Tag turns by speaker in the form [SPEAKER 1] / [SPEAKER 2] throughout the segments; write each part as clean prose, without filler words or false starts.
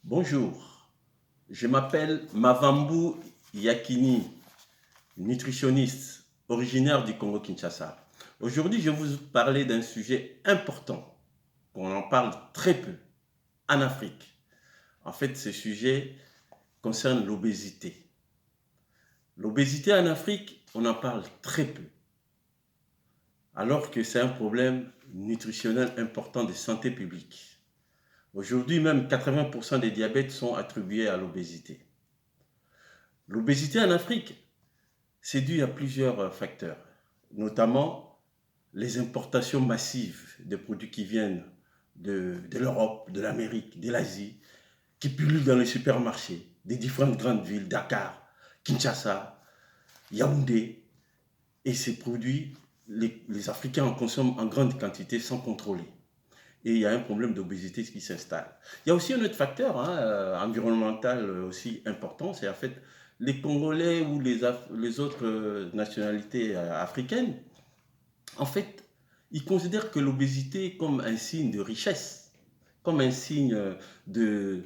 [SPEAKER 1] Bonjour, je m'appelle Mavambu Yakini, nutritionniste originaire du Congo-Kinshasa. Aujourd'hui, je vais vous parler d'un sujet important, qu'on en parle très peu en Afrique. En fait, ce sujet concerne l'obésité. L'obésité en Afrique, on en parle très peu, alors que c'est un problème nutritionnel important de santé publique. Aujourd'hui, même 80% des diabètes sont attribués à l'obésité. L'obésité en Afrique, c'est dû à plusieurs facteurs, notamment les importations massives de produits qui viennent de l'Europe, de l'Amérique, de l'Asie, qui pullulent dans les supermarchés des différentes grandes villes, Dakar, Kinshasa, Yaoundé. Et ces produits, les Africains en consomment en grande quantité sans contrôler. Et il y a un problème d'obésité qui s'installe. Il y a aussi un autre facteur environnemental aussi important, c'est en fait les Congolais ou les autres nationalités africaines, en fait, ils considèrent que l'obésité comme un signe de richesse, comme un signe de,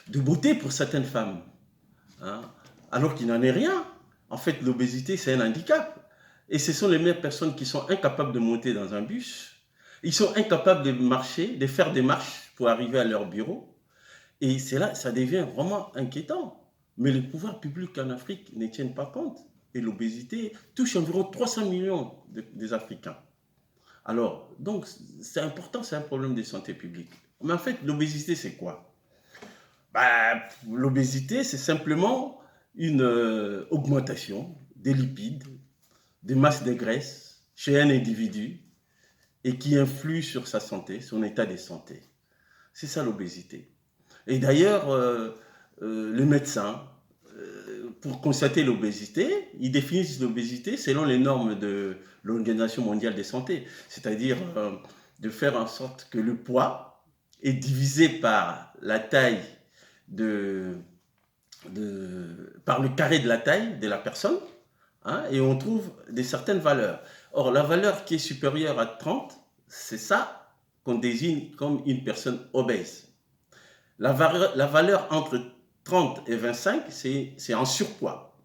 [SPEAKER 1] de beauté pour certaines femmes, hein, alors qu'il n'en est rien. En fait, l'obésité, c'est un handicap. Et ce sont les mêmes personnes qui sont incapables de monter dans un bus. Ils sont incapables de marcher, de faire des marches pour arriver à leur bureau. Et c'est là, ça devient vraiment inquiétant. Mais les pouvoirs publics en Afrique ne tiennent pas compte. Et l'obésité touche environ 300 millions des Africains. Alors, donc, c'est important, c'est un problème de santé publique. Mais en fait, l'obésité, c'est quoi? Bah, l'obésité, c'est simplement une augmentation des lipides, des masses de graisse chez un individu et qui influe sur sa santé, son état de santé. C'est ça l'obésité. Et d'ailleurs, les médecins, pour constater l'obésité, ils définissent l'obésité selon les normes de l'Organisation mondiale de la santé, c'est-à-dire de faire en sorte que le poids est divisé par la taille de, par le carré de la taille de la personne, hein, et on trouve des certaines valeurs. Or, la valeur qui est supérieure à 30, c'est ça qu'on désigne comme une personne obèse. La valeur entre 30 et 25, c'est en surpoids.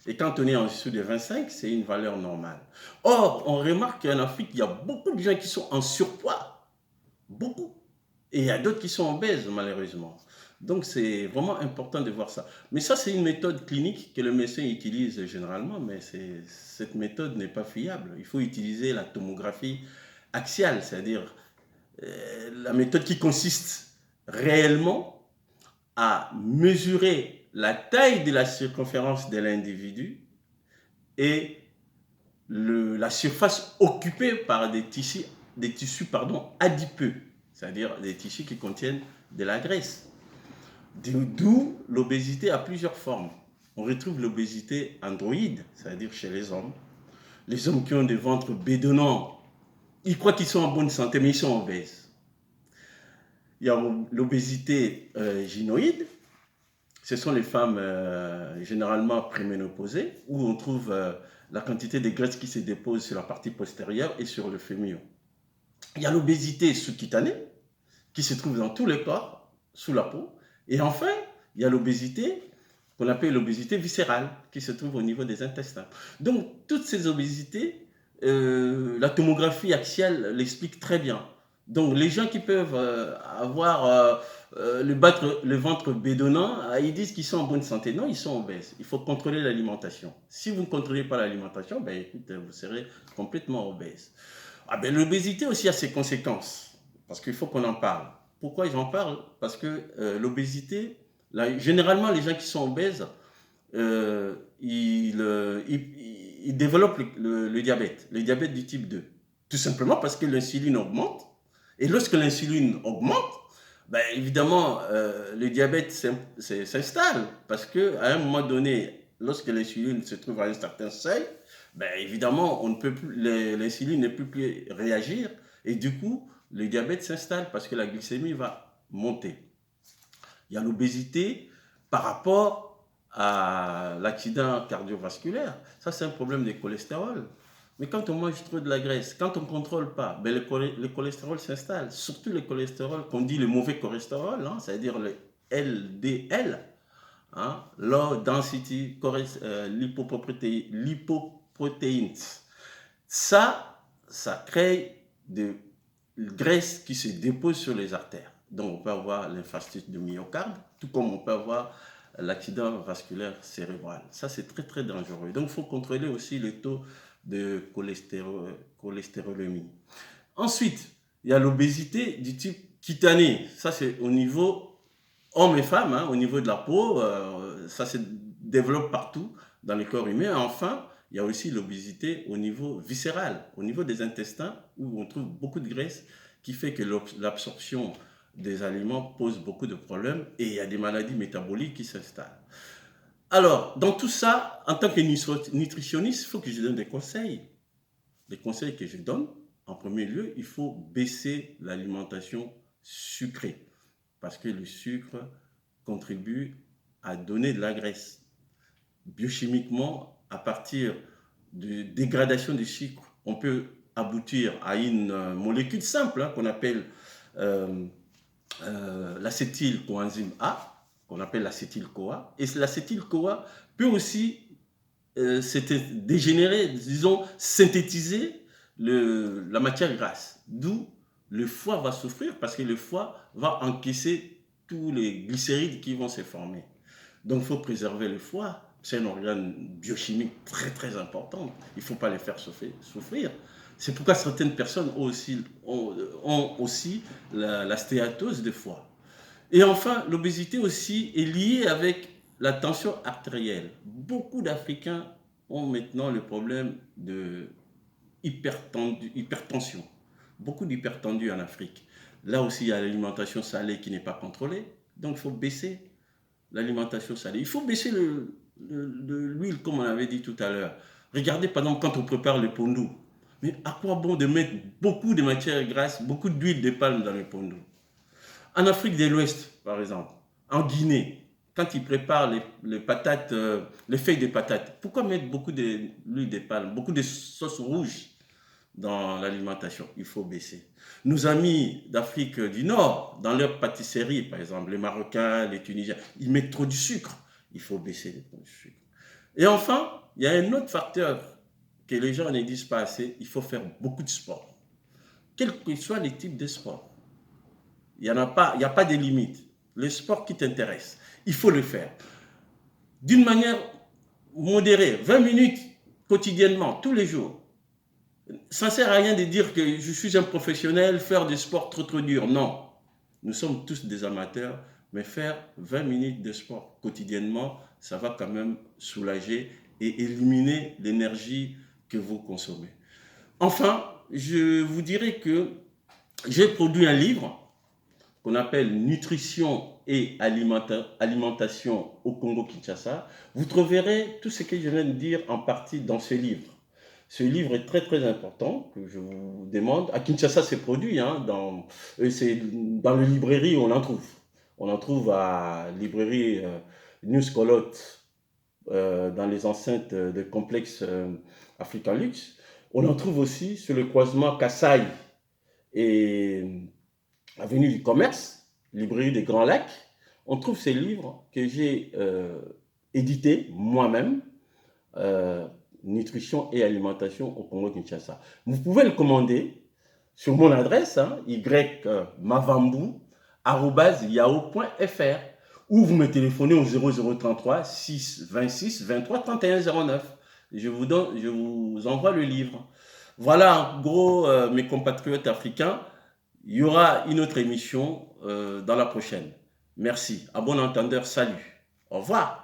[SPEAKER 1] Et quand on est en dessous de 25, c'est une valeur normale. Or, on remarque qu'en Afrique, il y a beaucoup de gens qui sont en surpoids. Beaucoup. Et il y a d'autres qui sont obèses, malheureusement. Donc, c'est vraiment important de voir ça. Mais ça, c'est une méthode clinique que le médecin utilise généralement, mais cette méthode n'est pas fiable. Il faut utiliser la tomographie axiale, c'est-à-dire la méthode qui consiste réellement à mesurer la taille de la circonférence de l'individu et la surface occupée par des tissus adipeux, c'est-à-dire des tissus qui contiennent de la graisse. D'où l'obésité a plusieurs formes. On retrouve l'obésité androïde, c'est-à-dire chez les hommes qui ont des ventres bédonnants. Ils croient qu'ils sont en bonne santé, mais ils sont obèses. Il y a l'obésité gynoïde. Ce sont les femmes généralement préménopausées, où on trouve la quantité de graisse qui se dépose sur la partie postérieure et sur le fémur. Il y a l'obésité sous-cutanée, qui se trouve dans tous les corps, sous la peau. Et enfin, il y a l'obésité qu'on appelle l'obésité viscérale, qui se trouve au niveau des intestins. Donc, toutes ces obésités, la tomographie axiale l'explique très bien. Donc, les gens qui peuvent avoir le ventre bédonnant, ils disent qu'ils sont en bonne santé. Non, ils sont obèses. Il faut contrôler l'alimentation. Si vous ne contrôlez pas l'alimentation, ben, écoute, vous serez complètement obèse. Ah ben, l'obésité aussi a ses conséquences, parce qu'il faut qu'on en parle. Pourquoi j'en parle? Parce que l'obésité, généralement les gens qui sont obèses, ils développent le diabète, le diabète du type 2. Tout simplement parce que l'insuline augmente. Et lorsque l'insuline augmente, ben évidemment, le diabète s'installe. Parce qu'à un moment donné, lorsque l'insuline se trouve à un certain seuil, ben évidemment, l'insuline ne peut plus réagir. Et du coup, le diabète s'installe parce que la glycémie va monter. Il y a l'obésité par rapport à l'accident cardiovasculaire. Ça, c'est un problème de cholestérol. Mais quand on mange trop de la graisse, quand on ne contrôle pas, ben le cholestérol s'installe. Surtout le cholestérol qu'on dit le mauvais cholestérol, hein, c'est-à-dire LDL, hein, Low Density Lipoproteins. Ça crée de graisse qui se dépose sur les artères. Donc on peut avoir l'infarctus de myocarde, tout comme on peut avoir l'accident vasculaire cérébral. Ça, c'est très, très dangereux. Donc il faut contrôler aussi le taux de cholestérolémie. Ensuite, il y a l'obésité du type cutané. Ça, c'est au niveau hommes et femmes, hein, au niveau de la peau. Ça se développe partout dans le corps humain. Enfin, il y a aussi l'obésité au niveau viscéral, au niveau des intestins, où on trouve beaucoup de graisse, qui fait que l'absorption des aliments pose beaucoup de problèmes et il y a des maladies métaboliques qui s'installent. Alors, dans tout ça, en tant que nutritionniste, il faut que je donne des conseils. Les conseils que je donne, en premier lieu, il faut baisser l'alimentation sucrée, parce que le sucre contribue à donner de la graisse. Biochimiquement, à partir de dégradation du sucre, on peut aboutir à une molécule simple, hein, qu'on appelle l'acétyl-coenzyme A, qu'on appelle l'acétyl-CoA. Et l'acétyl-CoA peut aussi dégénérer, disons, synthétiser la matière grasse. D'où le foie va souffrir, parce que le foie va encaisser tous les glycérides qui vont se former. Donc il faut préserver le foie. C'est un organe biochimique très très important. Il ne faut pas les faire souffrir. C'est pourquoi certaines personnes ont aussi la stéatose de foie. Et enfin, l'obésité aussi est liée avec la tension artérielle. Beaucoup d'Africains ont maintenant le problème de hypertension. Beaucoup d'hypertendus en Afrique. Là aussi, il y a l'alimentation salée qui n'est pas contrôlée. Donc, il faut baisser l'alimentation salée. Il faut baisser l'huile, comme on avait dit tout à l'heure. Regardez, par exemple, quand on prépare le pondou. Mais à quoi bon de mettre beaucoup de matières grasses, beaucoup d'huile de palme dans le pondou? En Afrique de l'Ouest, par exemple, en Guinée, quand ils préparent les patates, les feuilles de patates, pourquoi mettre beaucoup d'huile de palme, beaucoup de sauce rouge dans l'alimentation? Il faut baisser. Nos amis d'Afrique du Nord, dans leur pâtisserie, par exemple, les Marocains, les Tunisiens, ils mettent trop de sucre. Il faut baisser le sucre. Et enfin, il y a un autre facteur que les gens ne disent pas assez, il faut faire beaucoup de sport. Quels que soient les types de sport. Il n'y a pas de limite. Le sport qui t'intéresse, il faut le faire. D'une manière modérée, 20 minutes quotidiennement, tous les jours. Ça ne sert à rien de dire que je suis un professionnel, faire du sport trop dur. Non, nous sommes tous des amateurs, mais faire 20 minutes de sport quotidiennement, ça va quand même soulager et éliminer l'énergie que vous consommez. Enfin, je vous dirais que j'ai produit un livre qu'on appelle Nutrition et alimentation au Congo-Kinshasa. Vous trouverez tout ce que je viens de dire en partie dans ce livre. Ce livre est très très important, que je vous demande. À Kinshasa, c'est produit, hein, c'est dans les librairies, on en trouve. On en trouve à librairie News Colot, dans les enceintes de complexe Africa Lux. On en trouve aussi sur le croisement Kassai et Avenue du Commerce, librairie des Grands Lacs. On trouve ces livres que j'ai édités moi-même, Nutrition et alimentation au Congo-Kinshasa. Vous pouvez le commander sur mon adresse, hein, ymavambu@yahoo.fr, ou vous me téléphonez au 0033 6 26 23 31 09. Je vous envoie le livre. Voilà en gros mes compatriotes africains. Il y aura une autre émission dans la prochaine. Merci. À bon entendeur, salut. Au revoir.